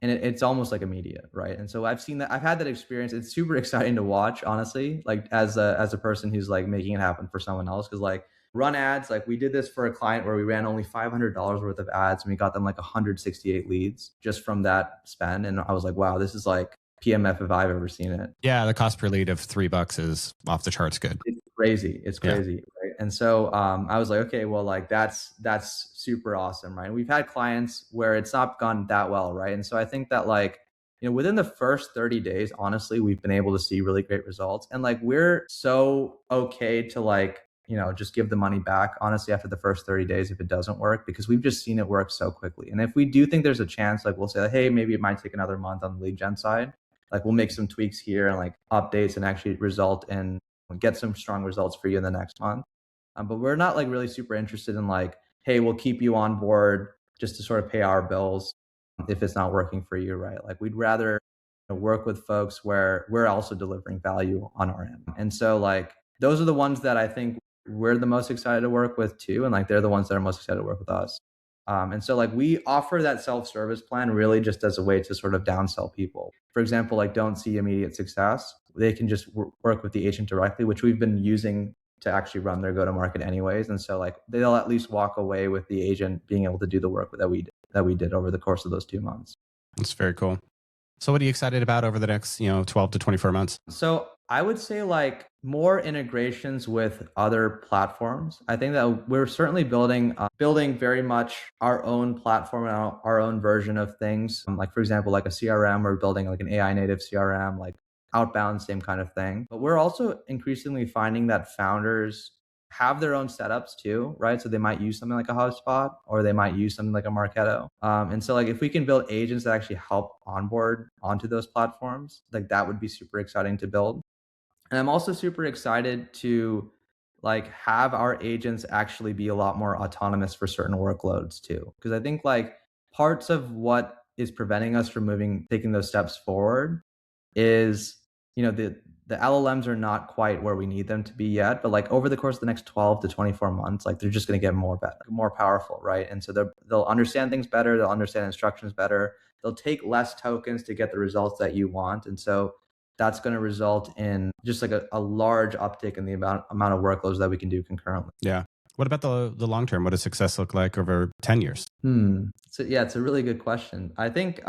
and it's almost like immediate, right? And so I've had that experience. It's super exciting to watch, honestly, like as a person who's like making it happen for someone else. Cause like run ads, like we did this for a client where we ran only $500 worth of ads and we got them like 168 leads just from that spend. And I was like, wow, this is like PMF if I've ever seen it. Yeah, the cost per lead of $3 is off the charts good. It's crazy. It's crazy, yeah. Right? And so I was like, okay, well, like that's super awesome, right? And we've had clients where it's not gone that well, right? And so I think that like, within the first 30 days, honestly, we've been able to see really great results. And like we're so okay to like, just give the money back, honestly, after the first 30 days if it doesn't work, because we've just seen it work so quickly. And if we do think there's a chance, like we'll say, hey, maybe it might take another month on the lead gen side. Like we'll make some tweaks here and like updates and actually result in get some strong results for you in the next month. But we're not like really super interested in like, hey, we'll keep you on board just to sort of pay our bills if it's not working for you, right? Like we'd rather work with folks where we're also delivering value on our end. And so like those are the ones that I think we're the most excited to work with too. And like they're the ones that are most excited to work with us. And so like we offer that self-service plan really just as a way to sort of downsell people. For example, like don't see immediate success. They can just work with the agent directly, which we've been using to actually run their go-to-market anyways. And so like they'll at least walk away with the agent being able to do the work that we did over the course of those 2 months. That's very cool. So what are you excited about over the next, 12 to 24 months? So I would say like more integrations with other platforms. I think that we're certainly building very much our own platform and our own version of things. Like for example, like a CRM, we're building like an AI native CRM, like outbound, same kind of thing. But we're also increasingly finding that founders have their own setups too, right? So they might use something like a HubSpot or they might use something like a Marketo. And so like if we can build agents that actually help onboard onto those platforms, like that would be super exciting to build. And I'm also super excited to like have our agents actually be a lot more autonomous for certain workloads too. Because I think like parts of what is preventing us from taking those steps forward is, the LLMs are not quite where we need them to be yet, but like over the course of the next 12 to 24 months, like they're just going to get more powerful, right? And so they'll understand things better, they'll understand instructions better, they'll take less tokens to get the results that you want. And so that's going to result in just like a large uptick in the amount of workloads that we can do concurrently. Yeah. What about the long term? What does success look like over 10 years? So yeah, it's a really good question. I think,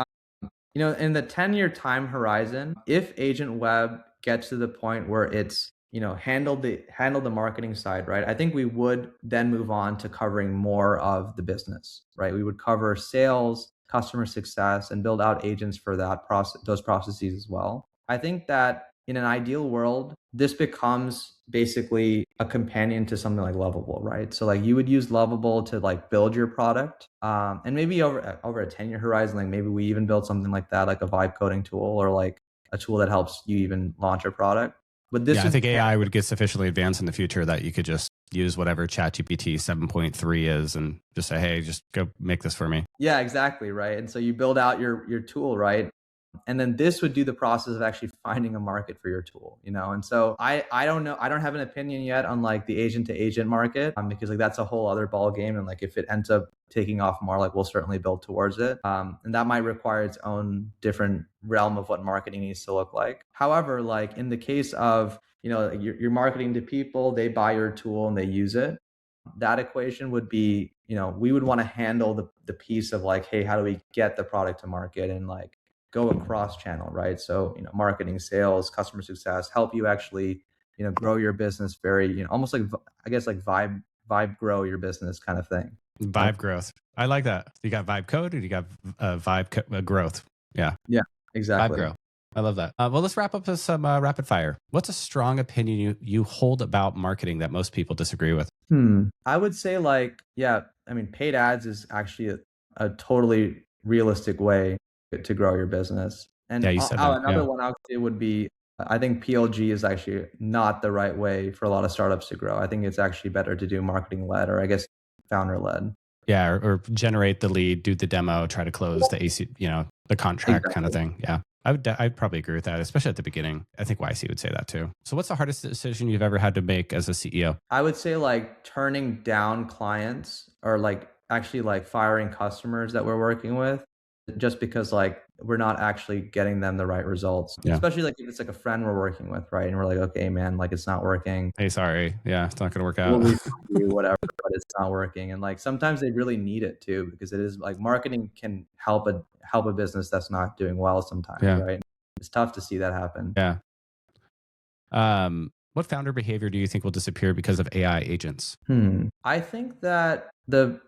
in the 10-year time horizon, if AgentWeb gets to the point where it's, handled the marketing side, right? I think we would then move on to covering more of the business, right? We would cover sales, customer success, and build out agents for those processes as well. I think that in an ideal world, this becomes basically a companion to something like Lovable, right? So like you would use Lovable to like build your product, and maybe over a 10-year horizon, like maybe we even build something like that, like a vibe coding tool or like a tool that helps you even launch a product. But I think AI would get sufficiently advanced in the future that you could just use whatever ChatGPT 7.3 is and just say, hey, just go make this for me. Yeah, exactly, right. And so you build out your tool, right? And then this would do the process of actually finding a market for your tool, And so I don't know, I don't have an opinion yet on like the agent to agent market, because like that's a whole other ball game. And like if it ends up taking off more, like we'll certainly build towards it. And that might require its own different realm of what marketing needs to look like. However, like in the case of, you're marketing to people, they buy your tool and they use it. That equation would be, we would want to handle the piece of like, hey, how do we get the product to market and like go across channel, right? So, marketing, sales, customer success, help you actually, grow your business very, almost like, I guess like vibe grow your business kind of thing. Vibe growth. I like that. You got vibe code and you got vibe growth. Yeah. Yeah, exactly. Vibe grow. I love that. Well, let's wrap up with some rapid fire. What's a strong opinion you hold about marketing that most people disagree with? I would say like, paid ads is actually a totally realistic way to grow your business. And yeah, you said that. Another one I would say would be, I think PLG is actually not the right way for a lot of startups to grow. I think it's actually better to do marketing led, or I guess founder led. Yeah, or generate the lead, do the demo, try to close the AC, the contract kind of thing. Yeah. I'd probably agree with that, especially at the beginning. I think YC would say that too. So what's the hardest decision you've ever had to make as a CEO? I would say like turning down clients or like actually like firing customers that we're working with just because like we're not actually getting them the right results. Yeah. Especially like if it's like a friend we're working with, right? And we're like, okay, man, like it's not working. Hey, sorry. Yeah, it's not going to work out. We'll whatever, but it's not working. And like sometimes they really need it too, because it is like marketing can help a business that's not doing well sometimes, right? It's tough to see that happen. Yeah. What founder behavior do you think will disappear because of AI agents? I think that the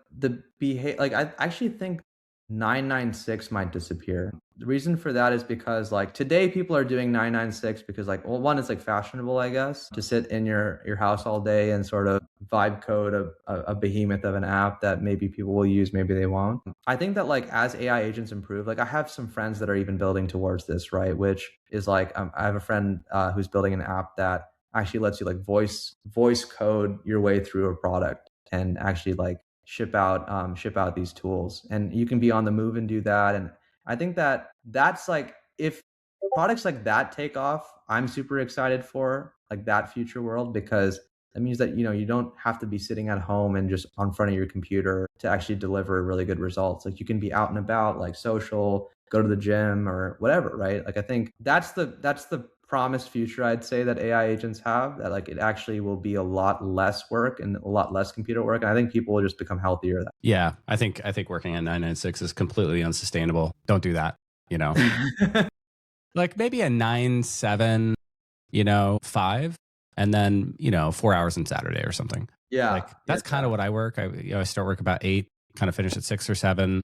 behavior, like I actually think 996 might disappear. The reason for that is because like today people are doing 996 because like, well, one, it's like fashionable, I guess, to sit in your house all day and sort of vibe code a behemoth of an app that maybe people will use, maybe they won't. I think that like as AI agents improve, like I have some friends that are even building towards this, right? Which is like, I have a friend who's building an app that actually lets you like voice code your way through a product and actually like ship out these tools, and you can be on the move and do that. And I think that that's like, if products like that take off, I'm super excited for like that future world, because that means that you don't have to be sitting at home and just on front of your computer to actually deliver really good results. Like you can be out and about, like social, go to the gym or whatever, right? Like I think that's the promised future I'd say that AI agents have, that like it actually will be a lot less work and a lot less computer work. And I think people will just become healthier. Yeah, I think working at 996 is completely unsustainable. Don't do that. Like maybe a 9-7, 5, and then 4 hours on Saturday or something. Yeah, like that's kind of what I work. I start work about 8, kind of finish at 6 or 7.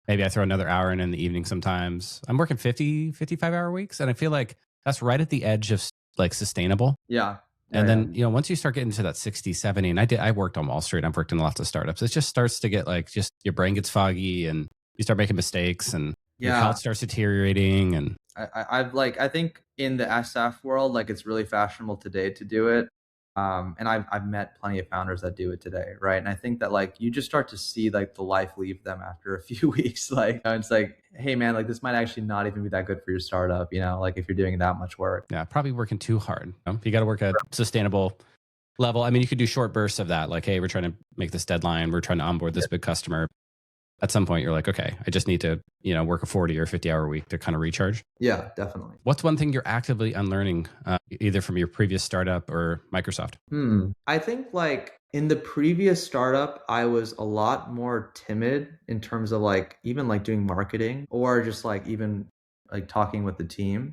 Maybe I throw another hour in the evening sometimes. I'm working 50, 55-hour weeks, and I feel like that's right at the edge of like sustainable. Yeah. And then, once you start getting to that 60, 70, and I worked on Wall Street, I've worked in lots of startups. It just starts to get like, just your brain gets foggy and you start making mistakes and your health starts deteriorating. And I think in the SF world, like it's really fashionable today to do it. And I've met plenty of founders that do it today, right? And I think that like you just start to see like the life leave them after a few weeks. Like it's like, hey man, like this might actually not even be that good for your startup, like if you're doing that much work. Yeah, probably working too hard. You got to work at sustainable level. I mean, you could do short bursts of that, like, hey, we're trying to make this deadline, we're trying to onboard this big customer. At some point, you're like, okay, I just need to, work a 40 or 50-hour week to kind of recharge. Yeah, definitely. What's one thing you're actively unlearning, either from your previous startup or Microsoft? I think like in the previous startup, I was a lot more timid in terms of like even like doing marketing or just like even like talking with the team.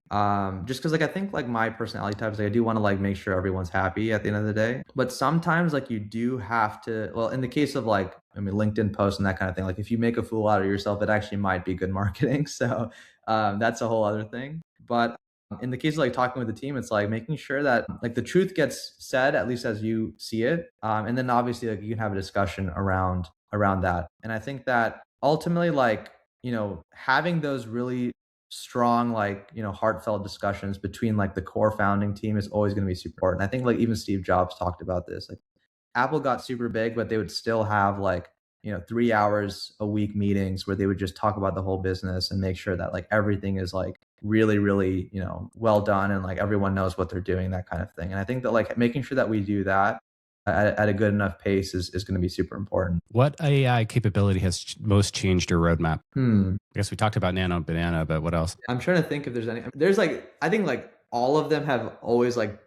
Just because like I think like my personality type is like I do want to like make sure everyone's happy at the end of the day. But sometimes like you do have to, well, in the case of like LinkedIn posts and that kind of thing, like if you make a fool out of yourself, it actually might be good marketing. So that's a whole other thing. But in the case of like talking with the team, it's like making sure that like the truth gets said, at least as you see it. And then obviously like you can have a discussion around that. And I think that ultimately like, having those really strong, like, heartfelt discussions between like the core founding team is always going to be super important. I think like even Steve Jobs talked about this. Like Apple got super big, but they would still have like, 3 hours a week meetings where they would just talk about the whole business and make sure that like everything is like really, really, well done and like everyone knows what they're doing, that kind of thing. And I think that like making sure that we do that at a good enough pace is going to be super important. What AI capability has most changed your roadmap? I guess we talked about Nano and Banana, but what else? I'm trying to think if there's any. There's like, I think like all of them have always like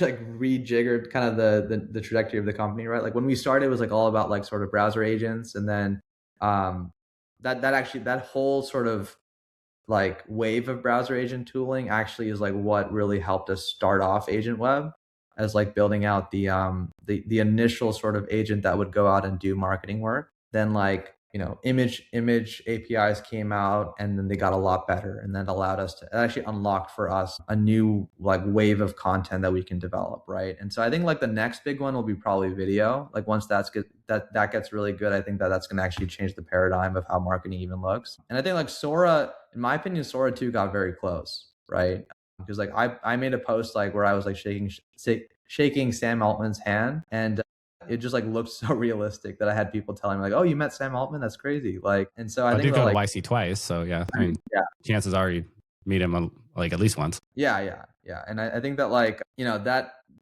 rejiggered kind of the trajectory of the company, right? Like when we started, it was like all about like sort of browser agents, and then that whole sort of like wave of browser agent tooling actually is like what really helped us start off AgentWeb as like building out the initial sort of agent that would go out and do marketing work. Then like image APIs came out, and then they got a lot better, and that allowed us to, it actually unlocked for us a new like wave of content that we can develop, right? And so I think like the next big one will be probably video. Like once that gets really good, I think that's going to actually change the paradigm of how marketing even looks. And I think like Sora, in my opinion, Sora 2 got very close, right? Because like I made a post like where I was like shaking Sam Altman's hand, and it just like looked so realistic that I had people telling me like, "Oh, you met Sam Altman? That's crazy!" Like, and so I think did go like, to YC twice, so yeah, I mean, chances are you meet him like at least once. Yeah. And I think that like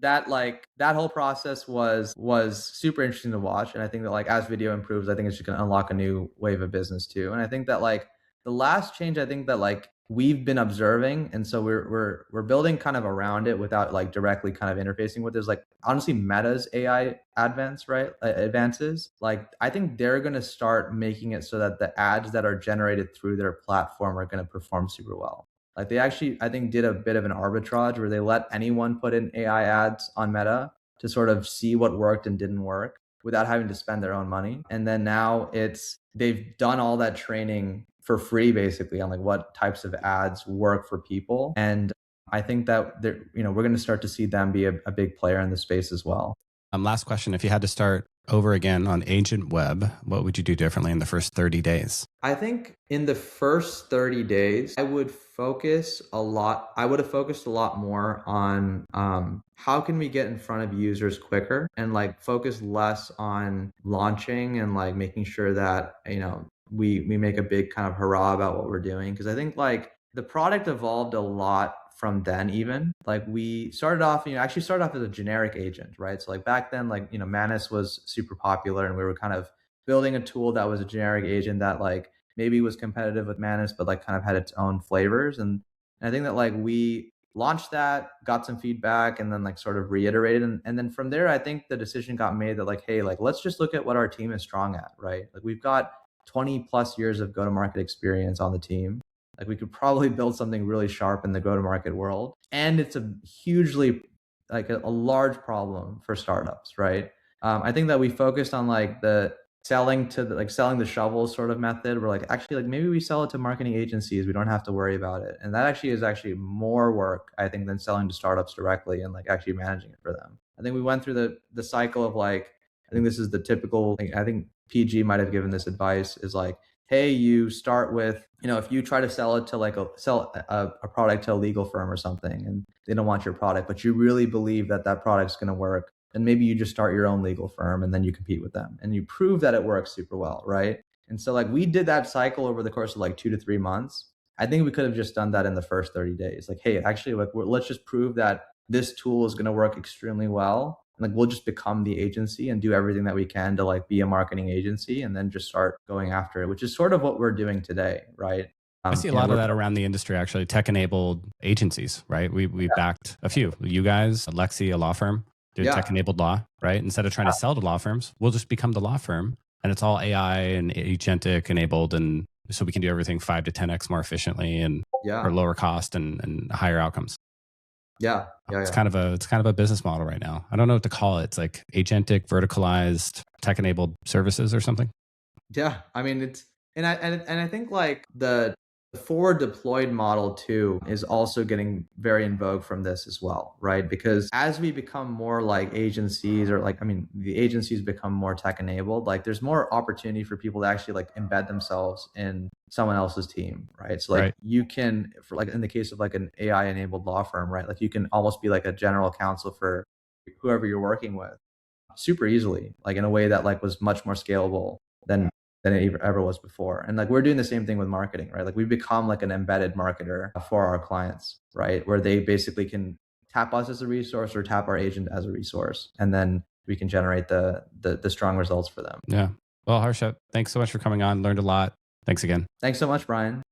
that whole process was super interesting to watch, and I think that like as video improves, I think it's just going to unlock a new wave of business too. And I think that like the last change, I think that like we've been observing, and so we're building kind of around it without like directly kind of interfacing with, is like honestly Meta's AI advances. Like I think they're going to start making it so that the ads that are generated through their platform are going to perform super well. Like they actually, I think, did a bit of an arbitrage where they let anyone put in AI ads on Meta to sort of see what worked and didn't work without having to spend their own money. And then now they've done all that training for free basically on like what types of ads work for people. And I think that we're going to start to see them be a big player in the space as well. Last question. If you had to start over again on AgentWeb, what would you do differently in the first 30 days? I think in the first 30 days, I would have focused a lot more on how can we get in front of users quicker, and like focus less on launching and like making sure that, we make a big kind of hurrah about what we're doing. Because I think like the product evolved a lot from then. Even like we started off, actually started off as a generic agent, right? So like back then, like, Manus was super popular, and we were kind of building a tool that was a generic agent that like maybe was competitive with Manus, but like kind of had its own flavors. And I think that like we launched that, got some feedback, and then like sort of reiterated. And then from there, I think the decision got made that like, hey, like let's just look at what our team is strong at, right? Like we've got 20 plus years of go-to-market experience on the team. Like we could probably build something really sharp in the go-to-market world. And it's a hugely like a large problem for startups, right? I think that we focused on like the selling the shovel sort of method. We're like, actually, like maybe we sell it to marketing agencies. We don't have to worry about it. And that actually is more work, I think, than selling to startups directly and like actually managing it for them. I think we went through the cycle of like, I think this is the typical thing. I think PG might have given this advice is like, hey, you start with, if you try to sell it to sell a product to a legal firm or something and they don't want your product, but you really believe that product's going to work, and maybe you just start your own legal firm and then you compete with them and you prove that it works super well, right? And so like we did that cycle over the course of like 2 to 3 months. I think we could have just done that in the first 30 days. Like, hey, actually, like let's just prove that this tool is going to work extremely well. Like we'll just become the agency and do everything that we can to like be a marketing agency and then just start going after it, which is sort of what we're doing today, right? I see a lot of that around the industry, actually, tech-enabled agencies, right? We backed a few. You guys, Lexi, a law firm, do tech-enabled law, right? Instead of trying to sell to law firms, we'll just become the law firm, and it's all AI and Agentic enabled, and so we can do everything 5 to 10x more efficiently and for lower cost and higher outcomes. It's kind of a business model right now. I don't know what to call it. It's like agentic, verticalized, tech-enabled services or something. Yeah, I mean and I think like the forward deployed model too is also getting very in vogue from this as well, right? Because as we become more like agencies, or like, I mean, the agencies become more tech enabled, like there's more opportunity for people to actually like embed themselves in someone else's team, right? So like you can, for like in the case of like an AI enabled law firm, right? Like you can almost be like a general counsel for whoever you're working with super easily, like in a way that like was much more scalable than it ever was before. And like we're doing the same thing with marketing, right? Like we become like an embedded marketer for our clients, right? Where they basically can tap us as a resource or tap our agent as a resource, and then we can generate the strong results for them. Yeah. Well, Harsha, thanks so much for coming on. Learned a lot. Thanks again. Thanks so much, Brian.